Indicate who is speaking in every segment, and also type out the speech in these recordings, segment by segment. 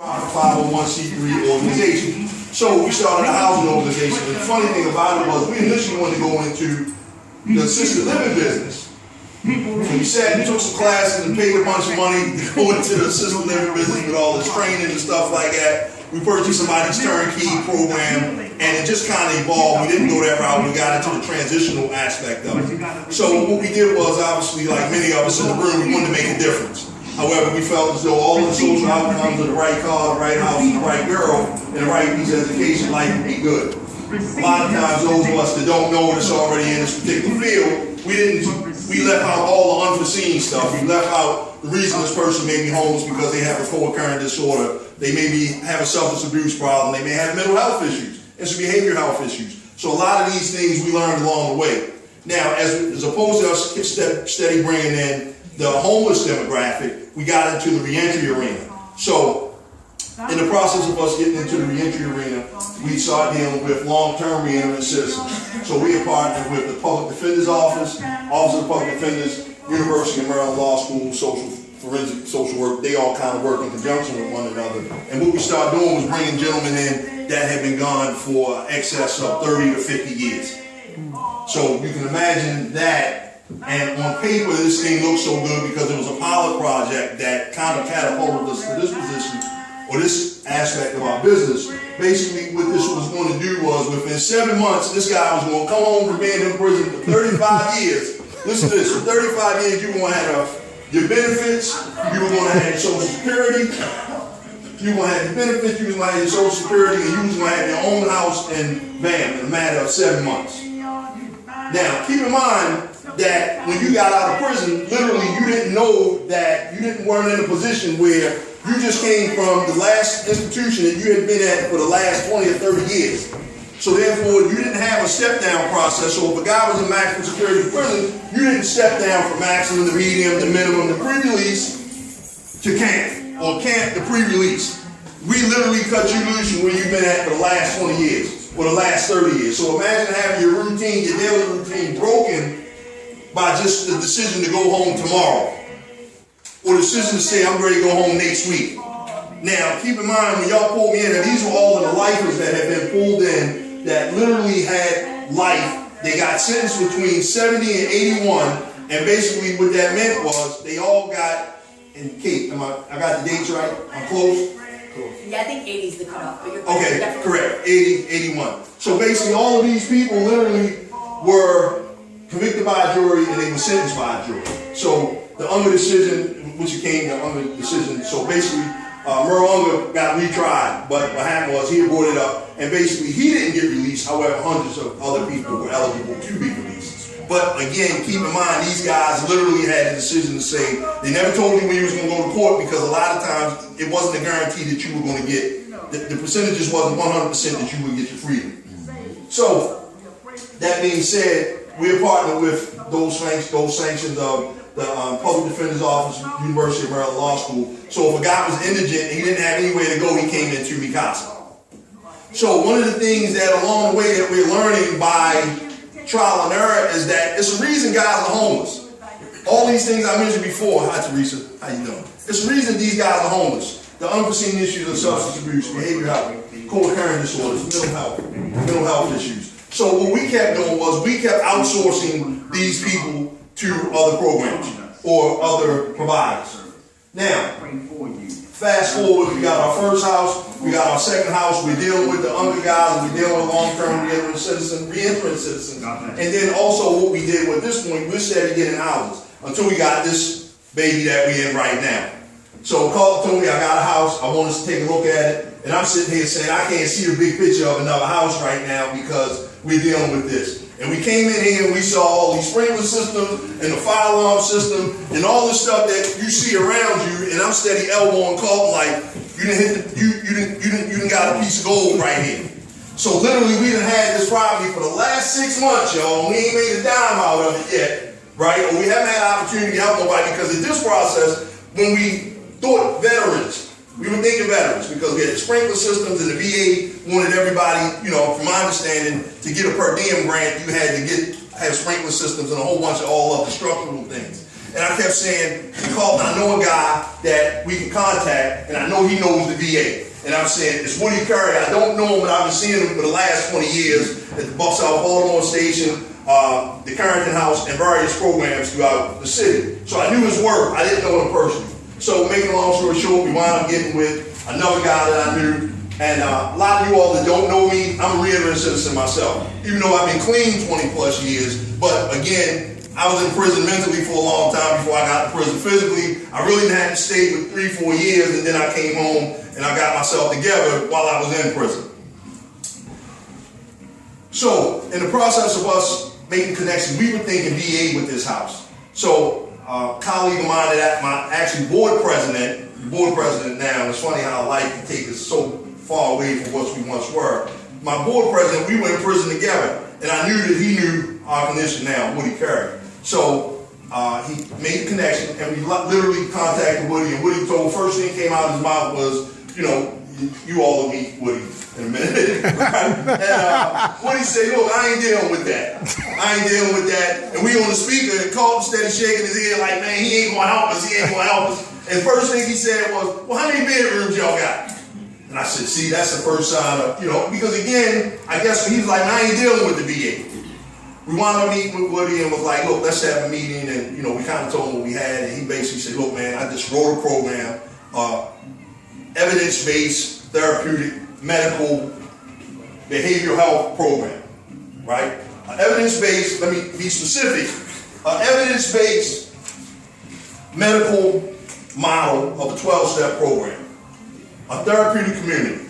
Speaker 1: 501c3 organization. So we started a housing organization. And the funny thing about it was we initially wanted to go into the assisted living business. So we sat and took some classes and paid a bunch of money to go into the assisted living business with all this training and stuff like that. We purchased somebody's turnkey program, and it just kind of evolved. We didn't go that route. We got into the transitional aspect of it. So what we did was, obviously, like many of us in the room, we wanted to make a difference. However, we felt as though all the social outcomes of the right car, the right house, and the right girl, and the right piece of education, life would be good. A lot of times, those of us that don't know what's already in this particular field, we left out all the unforeseen stuff. We left out the reason this person may be homeless because they have a co-occurring disorder. They may have a substance abuse problem. They may have mental health issues and some behavioral health issues. So a lot of these things we learned along the way. Now, as opposed to us steady bringing in the homeless demographic, we got into the reentry arena. So in the process of us getting into the reentry arena, we started dealing with long-term reentry citizens. So we are partnered with the Public Defender's Office, Office of Public Defenders, University of Maryland Law School, forensic social work. They all kind of work in conjunction with one another. And what we started doing was bringing gentlemen in that had been gone for excess of 30 to 50 years. So you can imagine that. And on paper, this thing looked so good because it was a pilot project that kind of catapulted us to this position, or this aspect of our business. Basically, what this was going to do was, within 7 months, this guy was going to come home from being in prison for 35 years. Listen to this, for 35 years, you were going to have your benefits, you were going to have your Social Security, you were going to have your benefits, you were going to have your Social Security, and you was going to have your own house, and bam, in a matter of 7 months. Now, keep in mind that when you got out of prison, literally you didn't know that you weren't in a position where you just came from the last institution that you had been at for the last 20 or 30 years. So therefore, you didn't have a step-down process. So if a guy was in maximum security prison, you didn't step down from maximum to medium to minimum to pre-release to camp, or camp to pre-release. We literally cut you loose from where you've been at for the last 20 years, or the last 30 years. So imagine having your routine, your daily routine broken by just the decision to go home tomorrow, or the decision to say, I'm ready to go home next week. Now, keep in mind, when y'all pulled me in, and these were all of the lifers that had been pulled in that literally had life. They got sentenced between 70 and 81, and basically what that meant was they all got, and Kate, I got the dates right? I'm close?
Speaker 2: Yeah, I think 80 is the cutoff. But you're
Speaker 1: okay, correct, 80, 81. So basically all of these people literally were convicted by a jury and they were sentenced by a jury. So the Unger decision, which became the Unger decision, so basically Merle Unger got retried, but what happened was he had brought it up, and basically he didn't get released. However, hundreds of other people were eligible to be released. But again, keep in mind, these guys literally had a decision to say, they never told you when you was going to go to court, because a lot of times it wasn't a guarantee that you were going to get, the percentages wasn't 100% that you would get your freedom. So, that being said, we're partnered with those sanctions of the Public Defender's Office, University of Maryland Law School. So if a guy was indigent and he didn't have anywhere to go, he came into Casa. So one of the things that along the way that we're learning by trial and error is that it's a reason guys are homeless. All these things I mentioned before. Hi Teresa, how you doing? It's a reason these guys are homeless. The unforeseen issues of substance abuse, behavioral health, co-occurring disorders, mental health issues. So what we kept doing was we kept outsourcing these people to other programs or other providers. Now, fast forward, we got our first house, we got our second house, we're dealing with the Unger guys, we're dealing with long-term reentering citizens. And then also what we did at this point, we started getting houses until we got this baby that we're in right now. So Carlton told me, I got a house, I want us to take a look at it, and I'm sitting here saying I can't see the big picture of another house right now because we're dealing with this. And we came in here and we saw all these sprinkler systems and the fire alarm system and all the stuff that you see around you, and I'm steady elbowing Carlton like, you didn't got a piece of gold right here. So literally we done had this property for the last 6 months, y'all, and we ain't made a dime out of it yet, right? Or we haven't had an opportunity to help nobody, because in this process, when we thought veterans, we were thinking veterans, because we had the sprinkler systems, and the VA wanted everybody, from my understanding, to get a per diem grant, you had to have sprinkler systems and a whole bunch of all other structural things. And I kept saying, Carlton, I know a guy that we can contact, and I know he knows the VA. And I'm saying, it's Woody Curry. I don't know him, but I've been seeing him for the last 20 years at the South Baltimore Station, the Carrington House, and various programs throughout the city. So I knew his work. I didn't know him personally. So making a long story short, we wound up getting with another guy that I knew. And a lot of you all that don't know me, I'm a reentering citizen myself. Even though I've been clean 20 plus years, but again, I was in prison mentally for a long time before I got to prison physically. I really didn't have to stay with 3-4 years, and then I came home and I got myself together while I was in prison. So, in the process of us making connections, we were thinking VA with this house. So, a colleague of mine, my actually board president now, it's funny how life can take us so far away from what we once were. My board president, we were in prison together, and I knew that he knew our clinician now, Woody Curry. So he made a connection, and we literally contacted Woody, and Woody told, first thing came out of his mouth was, you know, you all will meet Woody in a minute. And Woody said, look, I ain't dealing with that. I ain't dealing with that. And we on the speaker, and Carlton steady shaking his head like, man, he ain't gonna help us, he ain't gonna help us. And first thing he said was, well, how many bedrooms y'all got? And I said, see, that's the first sign of, you know, because again, I guess he was like, I ain't dealing with the VA. We wound up meeting with Woody and was like, look, let's have a meeting. And, you know, we kind of told him what we had. And he basically said, look, man, I just wrote a program, evidence-based therapeutic medical behavioral health program, right? Evidence-based, let me be specific, evidence-based medical model of a 12-step program, a therapeutic community.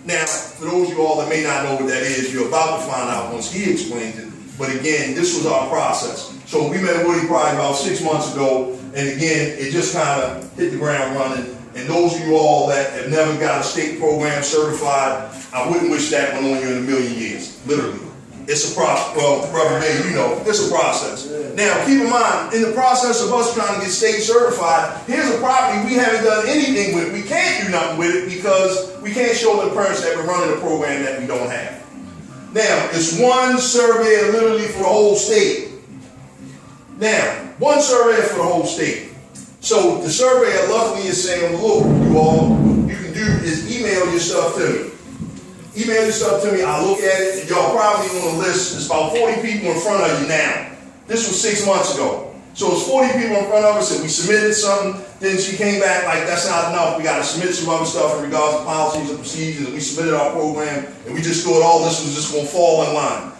Speaker 1: Now, for those of you all that may not know what that is, you're about to find out once he explains it. But again, this was our process. So we met Woody probably about 6 months ago, and again, it just kind of hit the ground running. And those of you all that have never got a state program certified, I wouldn't wish that one on you in a million years, literally. It's a process. Well, Brother May, you know, it's a process. Now, keep in mind, in the process of us trying to get state certified, here's a property we haven't done anything with. We can't do nothing with it because we can't show the parents that we're running a program that we don't have. Now, it's one survey literally for the whole state. Now, one survey for the whole state. So the surveyor luckily is saying, look, you all, what you can do is email your stuff to me. Email your stuff to me, I'll look at it, and y'all probably on the list. There's about 40 people in front of you now. This was 6 months ago. So it's 40 people in front of us, and we submitted something, then she came back like, that's not enough, we gotta submit some other stuff in regards to policies and procedures, and we submitted our program, and we just thought all this was just gonna fall in line.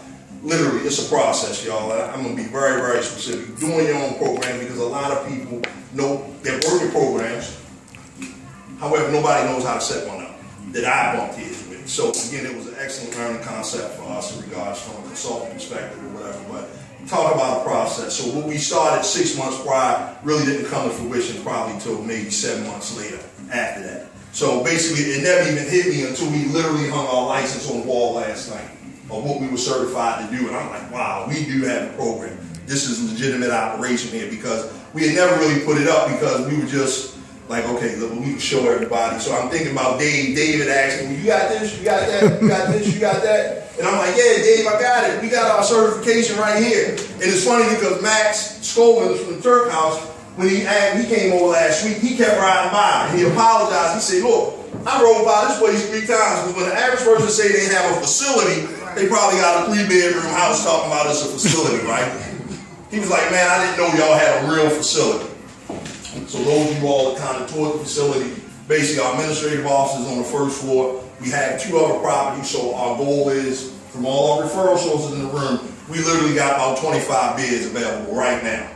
Speaker 1: Literally, it's a process, y'all. I'm gonna be very, very specific. Doing your own program, because a lot of people know they're working programs. However, nobody knows how to set one up that I bumped heads with. So again, it was an excellent learning concept for us in regards from a consultant perspective or whatever. But talk about the process. So what we started 6 months prior really didn't come to fruition probably until maybe 7 months later after that. So basically, it never even hit me until we literally hung our license on the wall last night of what we were certified to do. And I'm like, wow, we do have a program. This is a legitimate operation here, because we had never really put it up because we were just like, okay, look, we can show everybody. So I'm thinking about Dave. David asked me, well, you got this, you got that, you got this, you got that. And I'm like, yeah, Dave, I got it. We got our certification right here. And it's funny because Max Scovins from the Turk House, when he came over last week, he kept riding by and he apologized. He said, look, I rode by this place 3 times, because when the average person say they have a facility, they probably got a 3-bedroom house talking about it's a facility, right? He was like, man, I didn't know y'all had a real facility. So those of you all that kind of toured the facility, basically our administrative offices on the first floor. We have 2 other properties, so our goal is, from all our referral sources in the room, we literally got about 25 beds available right now.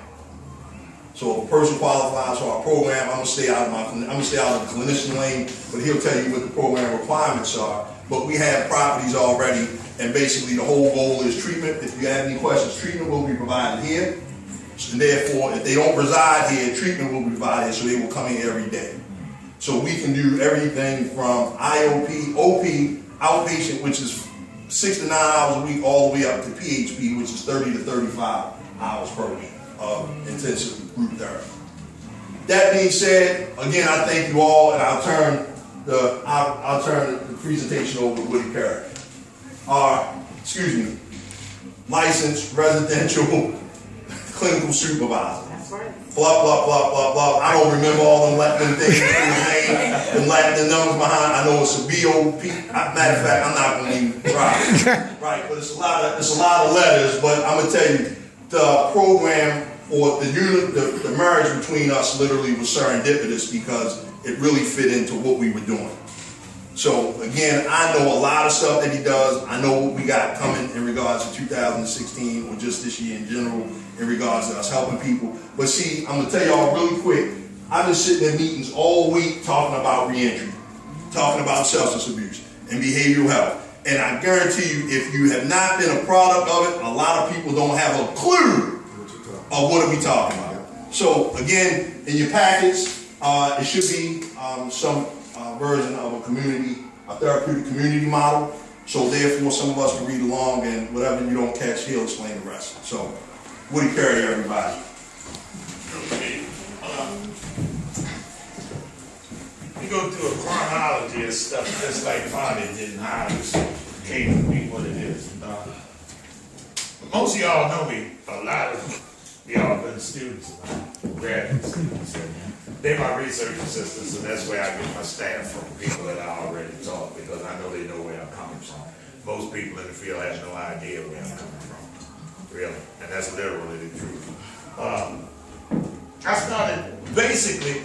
Speaker 1: So if a person qualifies for our program, I'm gonna stay out of the clinician lane, but he'll tell you what the program requirements are. But we have properties already, and basically the whole goal is treatment. If you have any questions, treatment will be provided here. And therefore, if they don't reside here, treatment will be provided, so they will come in every day. So we can do everything from IOP, OP, outpatient, which is 6 to 9 hours a week, all the way up to PHP, which is 30 to 35 hours per week of intensive group therapy. That being said, again, I thank you all, and I'll turn the presentation over to Woody Curry. Licensed residential clinical supervisor. blah, blah, blah, blah, blah. I don't remember all them Latin things, the Latin numbers behind. I know it's a BOP. Matter of fact, I'm not going to even try. Right, but it's a lot of letters. But I'm going to tell you, the program or the unit, the marriage between us literally was serendipitous because it really fit into what we were doing. So again, I know a lot of stuff that he does. I know what we got coming in regards to 2016 or just this year in general in regards to us helping people. But see, I'm gonna tell y'all really quick, I've been sitting in meetings all week talking about reentry, talking about substance abuse and behavioral health. And I guarantee you, if you have not been a product of it, a lot of people don't have a clue of what are we talking about. So again, in your packets, it should be some version of a therapeutic community model. So therefore, some of us can read along, and whatever you don't catch, he'll explain the rest. So, Woody Perry, everybody.
Speaker 3: Okay. We go through a chronology of stuff just like Bonnie did and how this came to be what it is. Most of y'all know me. A lot of y'all been students, graduate students. They're my research assistants, and that's where I get my staff from, people that I already taught, because I know they know where I'm coming from. Most people in the field have no idea where I'm coming from, really, and that's literally the truth. I started, basically,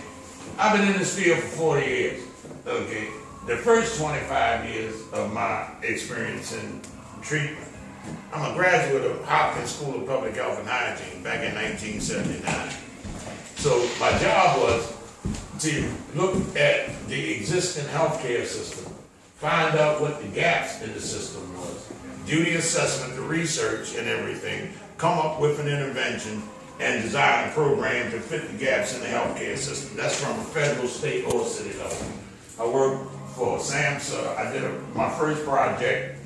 Speaker 3: I've been in this field for 40 years, okay? The first 25 years of my experience in treatment, I'm a graduate of Hopkins School of Public Health and Hygiene back in 1979. So my job was to look at the existing healthcare system, find out what the gaps in the system was, do the assessment, the research and everything, come up with an intervention, and design a program to fit the gaps in the healthcare system. That's from a federal, state, or city level. I worked for SAMHSA. My first project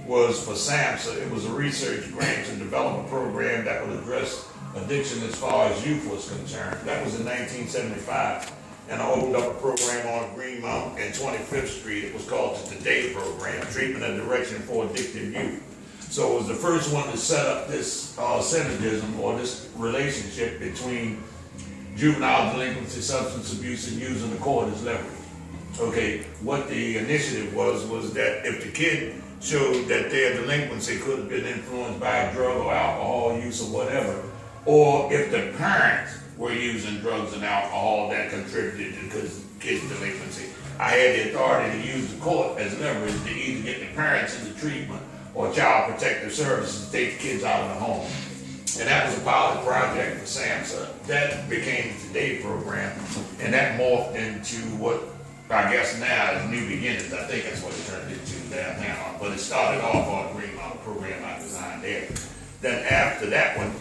Speaker 3: was for SAMHSA. It was a research grant and development program that would address addiction as far as youth was concerned. That was in 1975. And I opened up a program on Greenmount and 25th Street. It was called the Today Program, Treatment and Direction for Addicted Youth. So it was the first one to set up this synergism or this relationship between juvenile delinquency, substance abuse, and using the court as leverage. Okay, what the initiative was that if the kid showed that their delinquency could have been influenced by drug or alcohol use or whatever, or if the parents were using drugs and alcohol that contributed to the kid's delinquency, I had the authority to use the court as leverage to either get the parents into treatment or child protective services to take the kids out of the home. And that was a pilot project for SAMHSA. That became the Today Program, and that morphed into what I guess now is New Beginnings. I think that's what it turned into now. But it started off on the Greenmount program I designed there. Then after that one,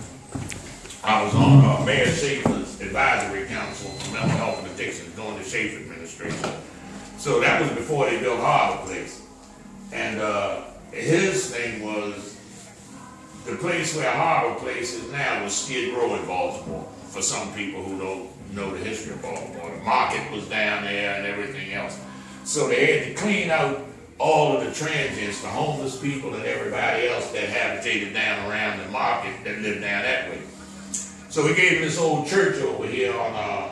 Speaker 3: I was on Mayor Schaefer's advisory council for mental health and addiction during the Schaefer administration. So that was before they built Harbor Place. And his thing was, the place where Harbor Place is now was Skid Row in Baltimore, for some people who don't know the history of Baltimore. The market was down there and everything else. So they had to clean out all of the transients, the homeless people and everybody else that habitated down around the market that lived down that way. So we gave them this old church over here on,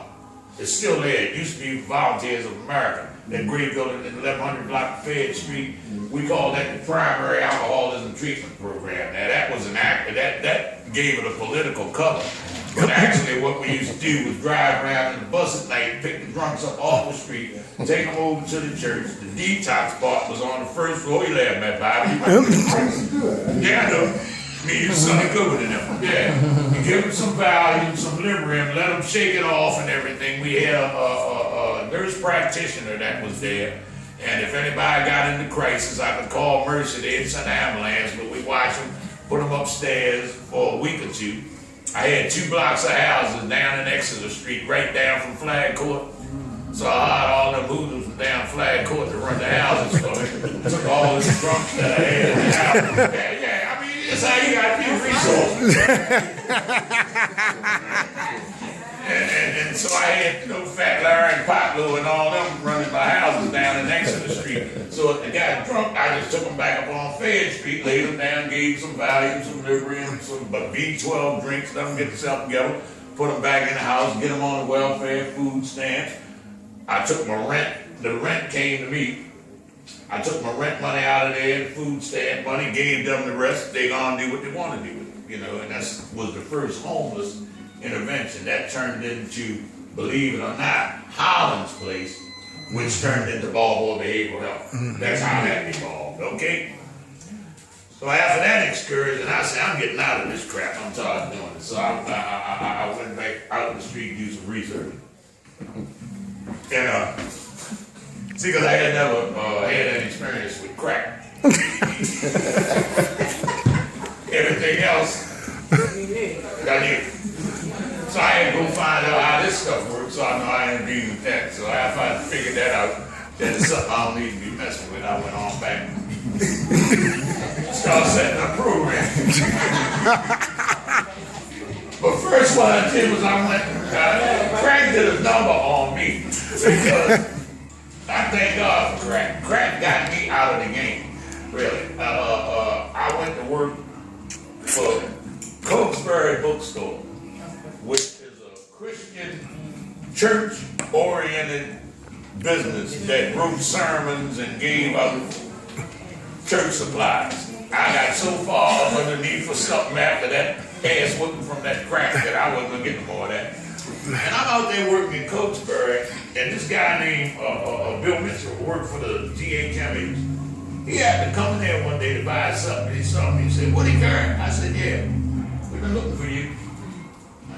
Speaker 3: it's still there. It used to be Volunteers of America. That great building at 1100 block Fayette Street. We called that the Primary Alcoholism Treatment Program. Now that was an act, that gave it a political cover. But actually what we used to do was drive around in the bus at night, pick the drunks up off the street, take them over to the church. The detox part was on the first floor. You laughed at Bobby. Yeah, I know. Me and Sonny good in them. Yeah. You give them some Valium, some Librium, let them shake it off and everything. We had a nurse practitioner that was there. And if anybody got into crisis, I could call Mercy. They'd send an ambulance, but we watch them, put them upstairs for a week or two. I had 2 blocks of houses down in Exeter Street, right down from Flag Court. So I hired all them hoodlums from down Flag Court to run the houses for me. Took all the drunks that I had in the house. Yeah, I mean, that's how you got to be resources. and so I had, Fat Larry and Potlow and all them running my houses down in Exeter Street. So if they got drunk, I just took them back up on Fayette Street, laid them down, gave some Valium, some Librium, some B12 drinks, let them get themselves together, put them back in the house, get them on the welfare, food stamps. I took my rent, the rent came to me. I took my rent money out of there, food stamp money, gave them the rest. They gonna do what they want to do with it, you know. And that was the first homeless intervention. That turned into, believe it or not, Holland's Place, which turned into Balboa Behavioral Health. That's how that evolved, okay? So after that excursion, I said, I'm getting out of this crap. I'm tired of doing it. So I went back out in the street and did some research. And see, because I had never had any experience with crack. Everything else, I knew. So I had to go find out how this stuff works, so I know I ain't dealing with that. So after I figured that out, that it's something I don't need to be messing with, I went on back. Start setting up programs. But first what I did was I went, crack did a number on me. Because I thank God for crack. Crack got me out of the game, really. I went to work for Cokesbury Bookstore, which is a Christian church-oriented business that wrote sermons and gave out church supplies. I got so far up underneath for something after that ass whooping from that crack that I wasn't gonna get no more of that. And I'm out there working in Cokesbury, and this guy named Bill Mitchell worked for the GHMH. He happened to come in there one day to buy something. He saw me. He said, "What are you carrying?" I said, "Yeah, we've been looking for you."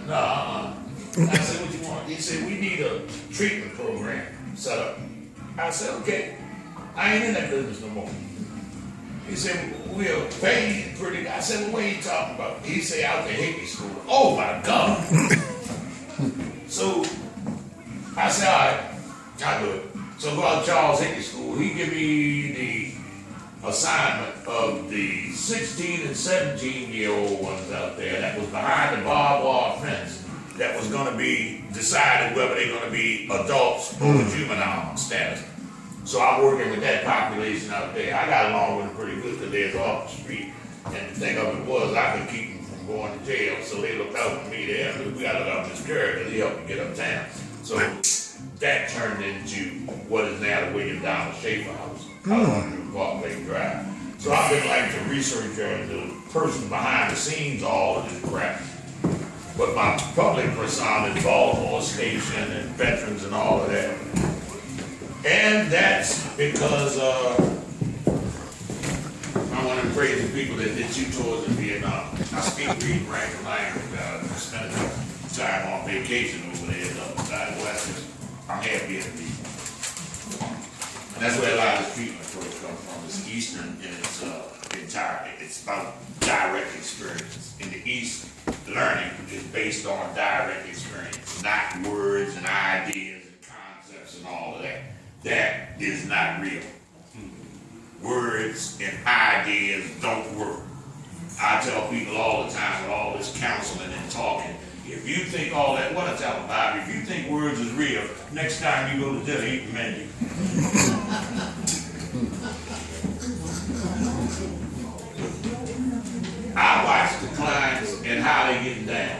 Speaker 3: No, I said, "What you want?" He said, "We need a treatment program set up." I said, "Okay, I ain't in that business no more." He said, "We'll pay you pretty." I said, "Well, what are you talking about?" He said, "Out the Hickey School." Oh my God. So I said, "All right, I'll do it." So go out to Charles Hickey School. He gave me the assignment of the 16 and 17-year-old ones out there that was behind the barbed wire fence that was going to be decided whether they're going to be adults or juvenile status. So I'm working with that population out there. I got along with them pretty good because they're off the street. And the thing of it was, I could keep them from going to jail. So they looked out for me there. We got to look out this character. He helped me get uptown. So that turned into what is now the William Donald Schaefer House out on New Parkway Drive. So I've been like the researcher and the person behind the scenes, all of this crap. But my public persona is Baltimore Station and veterans and all of that. And that's because I'm one of the crazy people that did 2 tours in Vietnam. I speak, read, write, and language. I spent time on vacation over there in the Southwest. I'm half Vietnamese. And that's where a lot of this treatment approach comes from. It's Eastern in its entirety. It's about direct experience. In the East, learning is based on direct experience, not words and ideas and concepts and all of that. That is not real. Words and ideas don't work. I tell people all the time with all this counseling and talking, if you think all that, what I tell them, Bobby, if you think words is real, next time you go to dinner, eat the menu. I watch the clients and how they get down.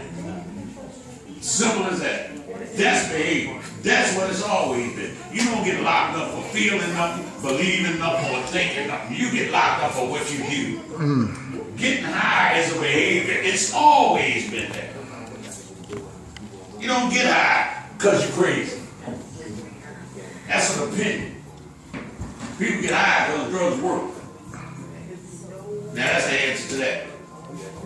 Speaker 3: Simple as that. That's behavior. That's what it's always been. You don't get locked up for feeling nothing, believing nothing, or thinking nothing. You get locked up for what you do. Getting high is a behavior. It's always been there. You don't get high because you're crazy. That's an opinion. People get high because drugs work. Now that's the answer to that.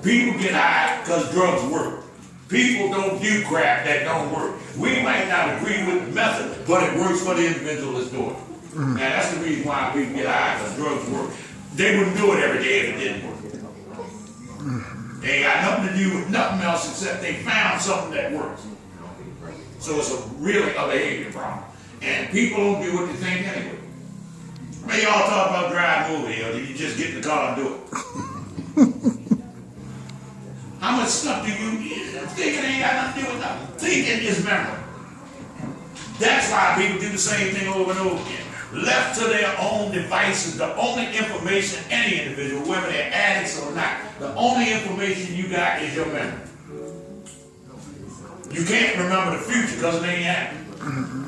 Speaker 3: People get high because drugs work. People don't do crap that don't work. We might not agree with the method, but it works for the individual that's doing it. Now that's the reason why people get high, because drugs work. They wouldn't do it every day if it didn't work. They ain't got nothing to do with nothing else except they found something that works. So it's really a behavior problem. And people don't do what they think anyway. When y'all talk about drive movie, or do you just get in the car and do it? How much stuff do you thinking ain't got nothing to do with nothing? Thinking is memory. That's why people do the same thing over and over again. Left to their own devices, the only information any individual, whether they're addicts or not, the only information you got is your memory. You can't remember the future because it ain't happened.